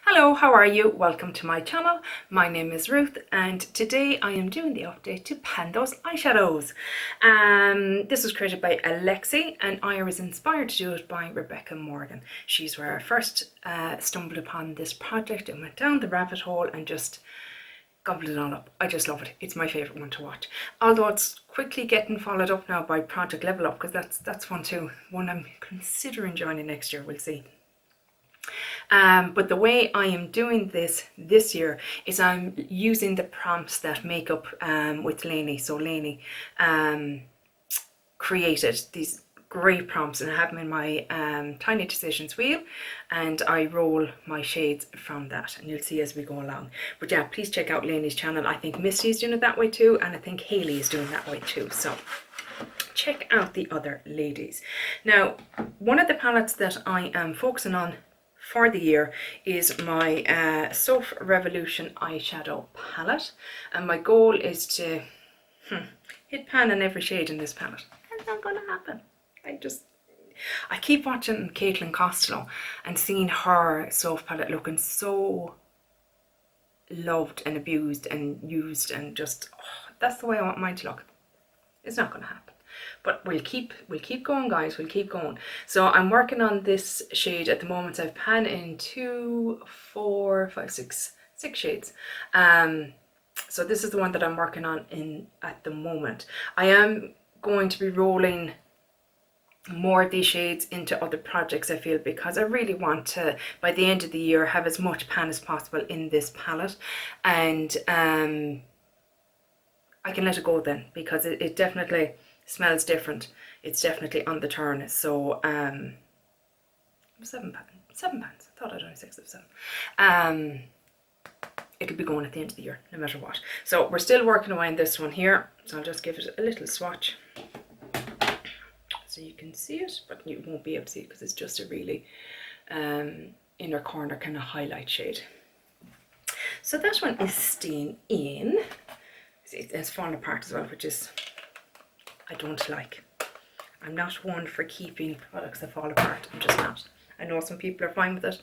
Hello, how are you? Welcome to my channel. My name is Ruth and today I am doing the update to Pando's eyeshadows. This was created by Alexi and I was inspired to do it by Rebecca Morgan. She's where I first stumbled upon this project and went down the rabbit hole and just gobbled it all up. I just love it. It's my favourite one to watch. Although it's quickly getting followed up now by Project Level Up, because that's one too. One I'm considering joining next year, we'll see. But the way I am doing this year is I'm using the prompts that Makeup with Lainey. So Lainey created these great prompts and I have them in my Tiny Decisions wheel and I roll my shades from that and you'll see as we go along. But yeah, please check out Lainey's channel. I think Misty's doing it that way too and I think Hayley is doing that way too. So check out the other ladies. Now, one of the palettes that I am focusing on for the year is my Soph Revolution eyeshadow palette, and my goal is to hit pan on every shade in this palette. It's not gonna happen. I keep watching Caitlin Costello and seeing her Soph palette looking so loved and abused and used and just that's the way I want mine to look. It's not gonna happen. But we'll keep going, guys. We'll keep going. So I'm working on this shade at the moment. I've panned in 2, 4, 5, 6 shades. So this is the one that I'm working on at the moment. I am going to be rolling more of these shades into other projects, I feel, because I really want to, by the end of the year, have as much pan as possible in this palette, and I can let it go then, because it definitely smells different. It's definitely on the turn. So 7 pans. I thought I'd only 6 of 7. It'll be going at the end of the year, no matter what. So we're still working away on this one here. So I'll just give it a little swatch so you can see it, but you won't be able to see it because it's just a really inner corner kind of highlight shade. So that one is staying in. It's falling apart as well, which is I don't like. I'm not one for keeping products that fall apart. I'm just not. I know some people are fine with it.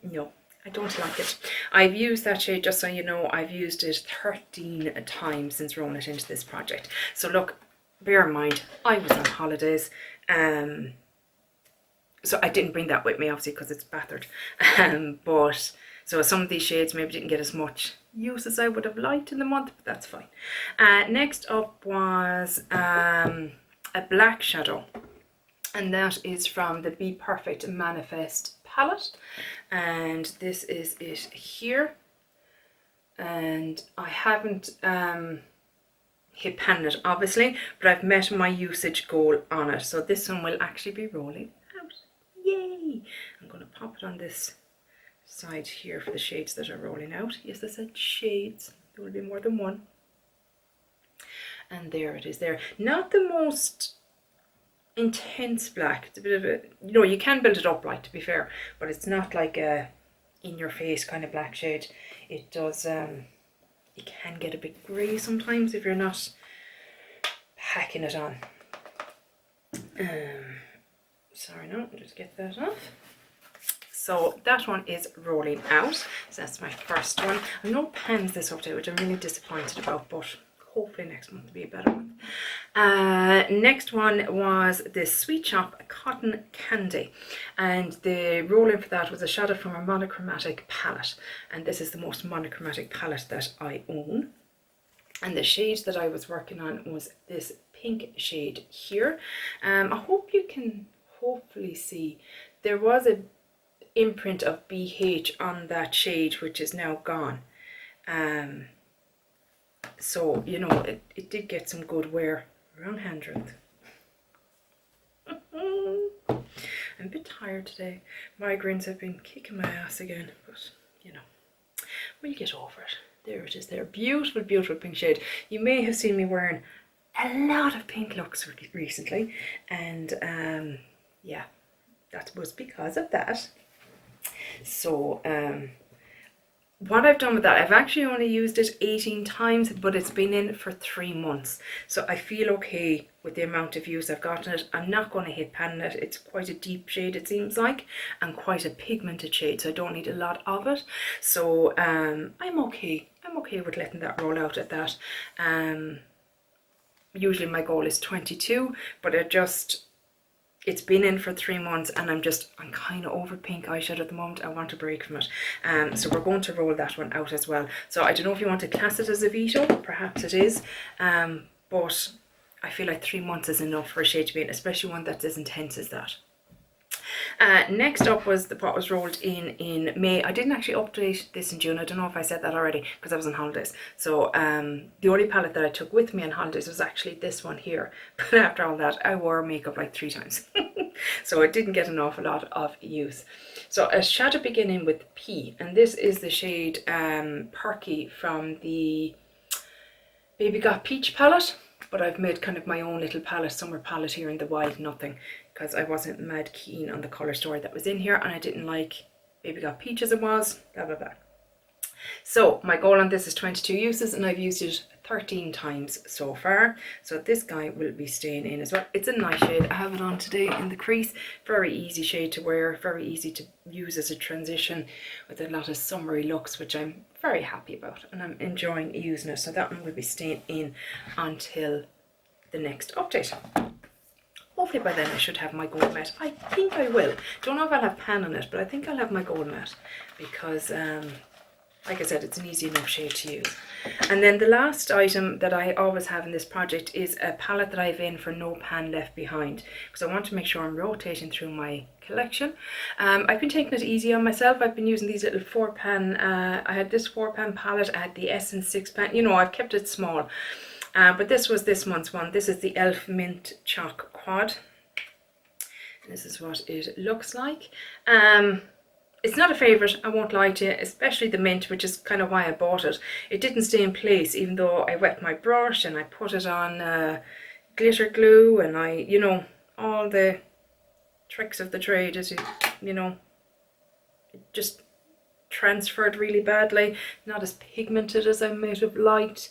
No, I don't like it. I've used that shade, just so you know, I've used it 13 times since rolling it into this project. So look, bear in mind, I was on holidays. So I didn't bring that with me, obviously, because it's battered. But so some of these shades maybe didn't get as much use as I would have liked in the month, but that's fine. Next up was a black shadow, and that is from the Be Perfect Manifest palette, and this is it here. And I haven't hit pan it, obviously, but I've met my usage goal on it, so this one will actually be rolling out. Yay! I'm going to pop it on this side here for the shades that are rolling out. Yes, I said shades. There will be more than one. And there it is there. Not the most intense black. It's a bit of a, you know, you can build it up right, to be fair, but it's not like a in-your-face kind of black shade. It does, it can get a bit grey sometimes if you're not packing it on. Sorry, no, I'll just get that off. So that one is rolling out. So that's my first one. I know pans this update, which I'm really disappointed about, but hopefully next month will be a better one. Next one was the Sweet Shop Cotton Candy, and the roll-in for that was a shadow from a monochromatic palette, and this is the most monochromatic palette that I own. And the shade that I was working on was this pink shade here. I hope you can hopefully see there was a imprint of BH on that shade, which is now gone. So you know, it did get some good wear. Wrong hand, Ruth. I'm a bit tired today. Migraines have been kicking my ass again, but you know, we'll get over it. There it is there. Beautiful, beautiful pink shade. You may have seen me wearing a lot of pink looks recently, and yeah, that was because of that. So what I've done with that, I've actually only used it 18 times, but it's been in for 3 months. So I feel okay with the amount of use I've gotten it. I'm not going to hit pan it. It's quite a deep shade, it seems like, and quite a pigmented shade, so I don't need a lot of it. So I'm okay. I'm okay with letting that roll out at that. Usually my goal is 22, but it's been in for 3 months and I'm kind of over pink eyeshadow at the moment. I want a break from it. So we're going to roll that one out as well. So I don't know if you want to class it as a veto, perhaps it is. But I feel like 3 months is enough for a shade to be in, especially one that's as intense as that. Next up was the pot was rolled in May. I didn't actually update this in June. I don't know if I said that already because I was on holidays. So the only palette that I took with me on holidays was actually this one here. But after all that, I wore makeup like 3 times. So I didn't get an awful lot of use. So a shadow beginning with P, and this is the shade Perky from the Baby Got Peach palette. But I've made kind of my own little palette, summer palette here in the Wild Nothing, because I wasn't mad keen on the colour story that was in here, and I didn't like Baby Got Peach as it was, blah blah blah. So my goal on this is 22 uses, and I've used it 13 times so far. So this guy will be staying in as well. It's a nice shade. I have it on today in the crease. Very easy shade to wear, very easy to use as a transition with a lot of summery looks, which I'm very happy about, and I'm enjoying using it. So that one will be staying in until the next update. Hopefully by then I should have my gold matte. I think I will. Don't know if I'll have pan on it, but I think I'll have my gold matte because like I said, it's an easy enough shade to use. And then the last item that I always have in this project is a palette that I have in for no pan left behind, because I want to make sure I'm rotating through my collection. I've been taking it easy on myself. I've been using these little 4-pan, I had this 4-pan palette, I had the Essence 6-pan, you know, I've kept it small. But this was this month's one. This is the Elf Mint Chalk Quad. This is what it looks like. It's not a favourite, I won't lie to you, especially the mint, which is kind of why I bought it. It didn't stay in place, even though I wet my brush and I put it on glitter glue, and I, you know, all the tricks of the trade, as you know, it just transferred really badly. Not as pigmented as I might have liked.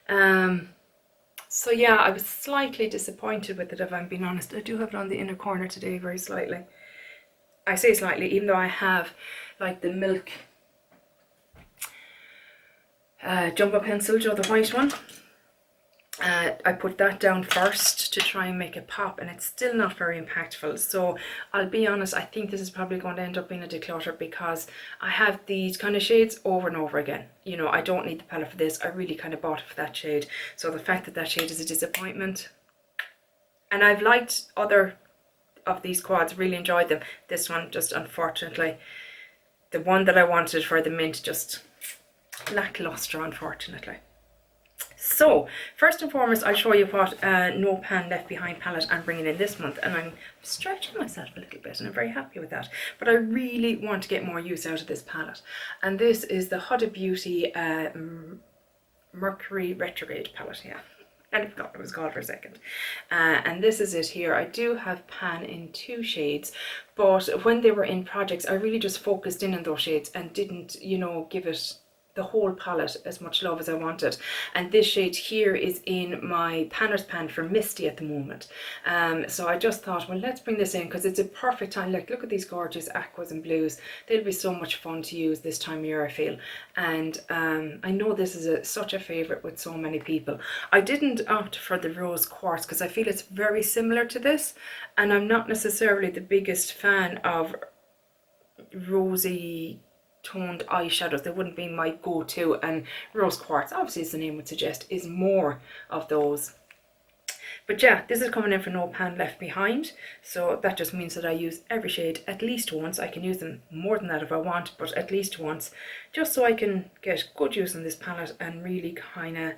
So yeah, I was slightly disappointed with it, if I'm being honest. I do have it on the inner corner today, very slightly. I say slightly, even though I have like the Milk jumbo pencil, you know, the white one. I put that down first to try and make it pop, and it's still not very impactful. So I'll be honest, I think this is probably going to end up being a declutter, because I have these kind of shades over and over again. You know, I don't need the palette for this. I really kind of bought it for that shade. So the fact that that shade is a disappointment, and I've liked other of these quads, really enjoyed them. This one, just unfortunately, the one that I wanted for the mint, just lackluster, unfortunately. So first and foremost, I'll show you what no pan left behind palette I'm bringing in this month, and I'm stretching myself a little bit and I'm very happy with that, but I really want to get more use out of this palette. And this is the Huda Beauty Mercury Retrograde palette. Yeah, I forgot what it was called for a second. And this is it here. I do have pan in 2 shades, but when they were in projects, I really just focused in on those shades and didn't, you know, give it the whole palette as much love as I wanted. And this shade here is in my Panner's pan for Misty at the moment. So I just thought, well, let's bring this in because it's a perfect time. Like, look at these gorgeous aquas and blues. They'll be so much fun to use this time of year, I feel. And I know this is such a favourite with so many people. I didn't opt for the rose quartz because I feel it's very similar to this, and I'm not necessarily the biggest fan of rosy toned eyeshadows. They wouldn't be my go-to, and rose quartz, obviously as the name would suggest, is more of those. But yeah, this is coming in for no pan left behind, so that just means that I use every shade at least once. I can use them more than that if I want, but at least once, just so I can get good use on this palette and really kind of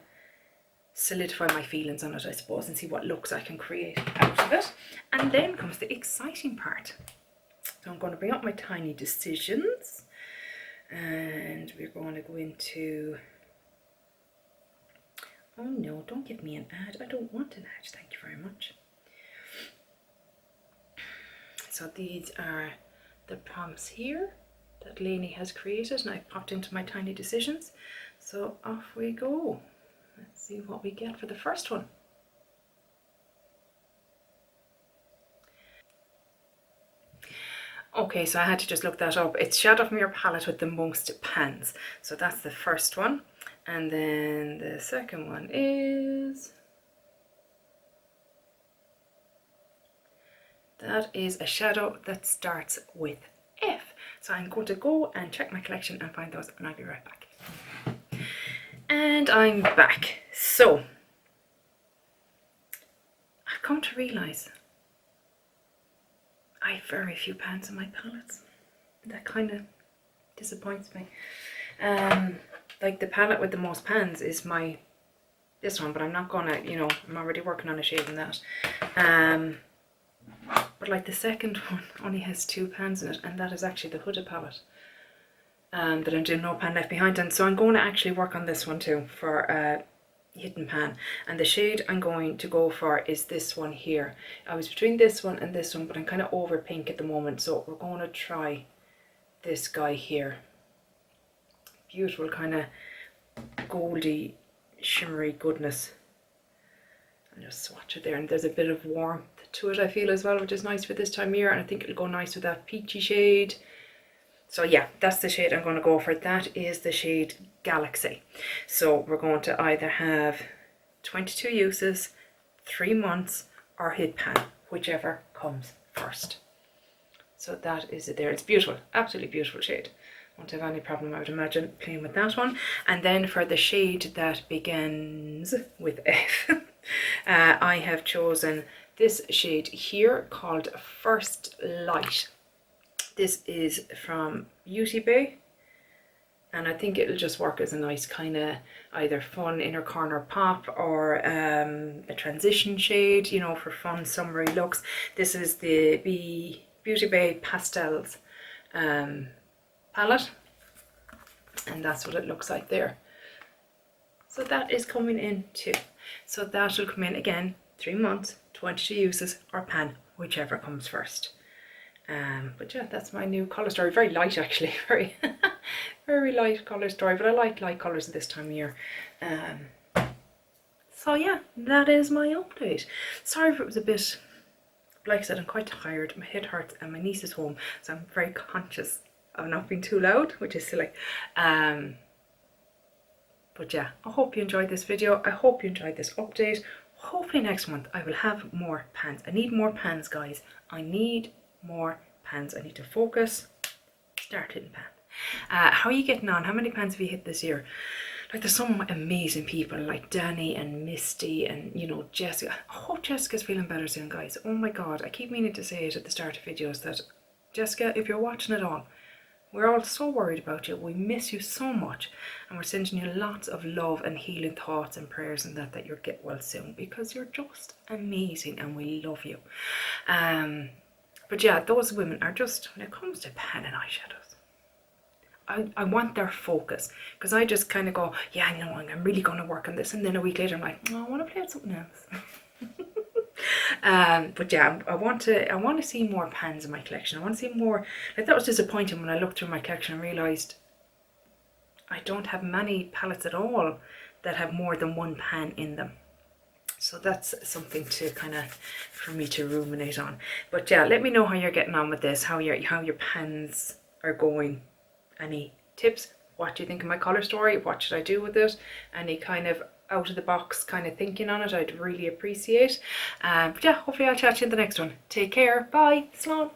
solidify my feelings on it, I suppose, and see what looks I can create out of it. And then comes the exciting part. So I'm going to bring up my tiny decisions, and we're going to go into, oh no, don't give me an ad. I don't want an ad, thank you very much. So these are the prompts here. that Lainey has created, and I popped into my tiny decisions. So off we go. Let's see what we get for the first one. Okay, so I had to just look that up. It's Shadow from Your palette with the most pans. So that's the first one. And then the second one is... that is a shadow that starts with F. So I'm going to go and check my collection and find those, and I'll be right back. And I'm back. So I've come to realise I have very few pans in my palettes. That kind of disappoints me. Like the palette with the most pans is this one, but I'm not gonna, you know, I'm already working on a shade in that. But like the second one only has 2 pans in it, and that is actually the Huda palette that I'm doing no pan left behind. And so I'm going to actually work on this one too for hidden pan, and the shade I'm going to go for is this one here. I was between this one and this one, but I'm kind of over pink at the moment, so we're going to try this guy here. Beautiful kind of goldy shimmery goodness. And just swatch it there, and there's a bit of warmth to it I feel as well, which is nice for this time of year, and I think it'll go nice with that peachy shade. So yeah, that's the shade I'm going to go for. That is the shade Galaxy. So we're going to either have 22 uses, 3 months, or hit pan, whichever comes first. So that is it there. It's beautiful, absolutely beautiful shade. Won't have any problem, I would imagine, playing with that one. And then for the shade that begins with F, I have chosen this shade here called First Light. This is from Beauty Bay, and I think it'll just work as a nice kind of either fun inner corner pop or a transition shade, you know, for fun summery looks. This is the Beauty Bay Pastels palette, and that's what it looks like there. So that is coming in too. So that will come in again, 3 months, 22 uses, or pan, whichever comes first. But yeah, that's my new colour story. Very light actually, very very light colour story, but I like light colours at this time of year. So yeah, that is my update. Sorry if it was a bit, like I said, I'm quite tired, my head hurts, and my niece is home, so I'm very conscious of not being too loud, which is silly. But yeah, I hope you enjoyed this video. I hope you enjoyed this update. Hopefully next month I will have more pans. I need more pans, guys. I need more pans. I need to focus. Start hitting pan. How are you getting on? How many pans have you hit this year? Like, there's some amazing people like Danny and Misty and, you know, Jessica. I hope Jessica's feeling better soon, guys. Oh my god, I keep meaning to say it at the start of videos that, Jessica, if you're watching it all, we're all so worried about you. We miss you so much, and we're sending you lots of love and healing thoughts and prayers and that you'll get well soon, because you're just amazing and we love you. But yeah, those women are just, when it comes to pen and eyeshadows, I want their focus, because I just kind of go, yeah, I know, I'm really going to work on this, and then a week later I'm like, oh, I want to play with something else. But yeah, I want to see more pans in my collection. I want to see more. Like, that was disappointing when I looked through my collection and realised I don't have many palettes at all that have more than 1 pan in them. So that's something to kind of, for me to ruminate on. But yeah, let me know how you're getting on with this, how your pans are going. Any tips? What do you think of my colour story? What should I do with it? Any kind of out of the box kind of thinking on it, I'd really appreciate. But yeah, hopefully I'll chat to you in the next one. Take care. Bye. Slán.